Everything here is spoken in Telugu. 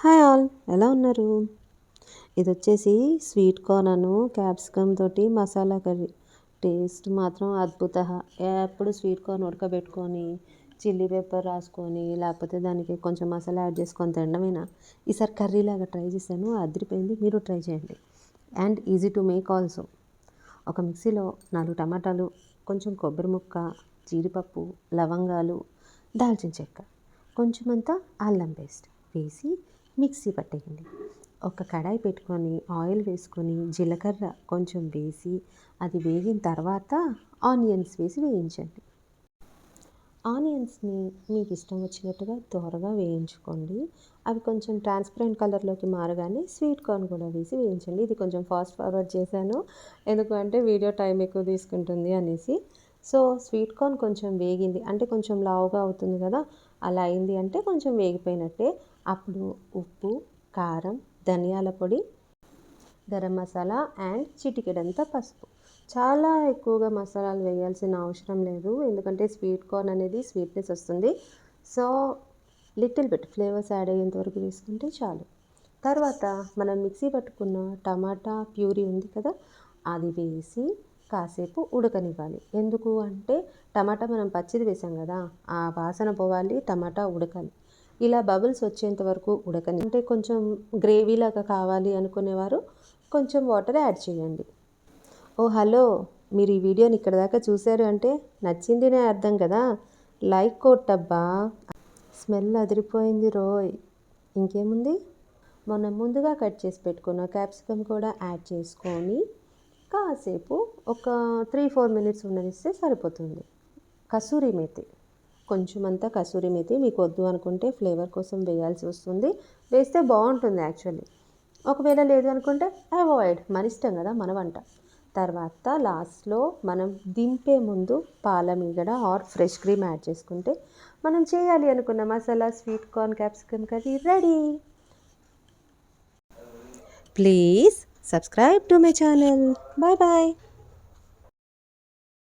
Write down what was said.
హాయ్ ఆల్, ఎలా ఉన్నారు? ఇది వచ్చేసి స్వీట్ కార్న్ అను క్యాప్సికమ్ తోటి మసాలా కర్రీ. టేస్ట్ మాత్రం అద్భుత. ఎప్పుడు స్వీట్ కార్న్ ఉడకబెట్టుకొని చిల్లీ పెప్పర్ రాసుకొని లేకపోతే దానికి కొంచెం మసాలా యాడ్ చేసుకొని తినడమేనా. ఈసారి కర్రీలాగా ట్రై చేశాను, అదిరిపోయింది. మీరు ట్రై చేయండి. And easy to make also. ఒక మిక్సీలో 4 టమాటాలు, కొంచెం కొబ్బరి ముక్క, జీడిపప్పు, లవంగాలు, దాల్చిన చెక్క, కొంచెమంతా అల్లం పేస్ట్ వేసి మిక్సీ పట్టేయండి. ఒక కడాయి పెట్టుకొని ఆయిల్ వేసుకొని జీలకర్ర కొంచెం వేసి అది వేగిన తర్వాత ఆనియన్స్ వేసి వేయించండి. ఆనియన్స్ని మీకు ఇష్టం వచ్చినట్టుగా త్వరగా వేయించుకోండి. అవి కొంచెం ట్రాన్స్పరెంట్ కలర్లోకి మారగానే స్వీట్ కార్న్ కూడా వేసి వేయించండి. ఇది కొంచెం ఫాస్ట్ ఫార్వర్డ్ చేశాను, ఎందుకంటే వీడియో టైం ఎక్కువ తీసుకుంటుంది అనేసి. సో స్వీట్ కార్న్ కొంచెం వేగింది అంటే కొంచెం లావుగా అవుతుంది కదా, అలా అయింది అంటే కొంచెం వేగిపోయినట్టే. అప్పుడు ఉప్పు, కారం, ధనియాల పొడి, గరం మసాలా అండ్ చిటికెడంతా పసుపు. చాలా ఎక్కువగా మసాలాలు వేయాల్సిన అవసరం లేదు, ఎందుకంటే స్వీట్ కార్న్ అనేది స్వీట్నెస్ వస్తుంది. So little bit flavours add అయ్యేంత వరకు వేసుకుంటే చాలు. తర్వాత మనం మిక్సీ పట్టుకున్న టమాటా ప్యూరీ ఉంది కదా, అది వేసి కాసేపు ఉడకనివ్వాలి. ఎందుకు అంటే టమాటా మనం పచ్చిది వేసాం కదా, ఆ వాసన పోవాలి, టమాటా ఉడకాలి. ఇలా బబుల్స్ వచ్చేంత వరకు ఉడకని. అంటే కొంచెం గ్రేవీలాగా కావాలి అనుకునేవారు కొంచెం వాటర్ యాడ్ చేయండి. ఓ హలో, మీరు ఈ వీడియోని ఇక్కడ దాకా చూశారు అంటే నచ్చిందినే అర్థం కదా. లైక్ కొట్టబ్బా. స్మెల్ అదిరిపోయింది రోయ్. ఇంకేముంది, మనం ముందుగా కట్ చేసి పెట్టుకున్న క్యాప్సికమ్ కూడా యాడ్ చేసుకొని కాసేపు ఒక 3-4 మినిట్స్ ఉండనిస్తే సరిపోతుంది. కసూరి మేతి, కొంచెం అంతా కసూరి మేతి మీకు వద్దు అనుకుంటే ఫ్లేవర్ కోసం వేయాల్సి వస్తుంది, వేస్తే బాగుంటుంది యాక్చువల్లీ. ఒకవేళ లేదు అనుకుంటే అవాయిడ్, మన ఇష్టం కదా, మన వంట. తర్వాత లాస్ట్లో మనం దింపే ముందు పాలమీగడ ఆర్ ఫ్రెష్ క్రీమ్ యాడ్ చేసుకుంటే మనం చేయాలి అనుకున్న masala sweet corn capsicum curry ready. Please subscribe to my channel. Bye bye.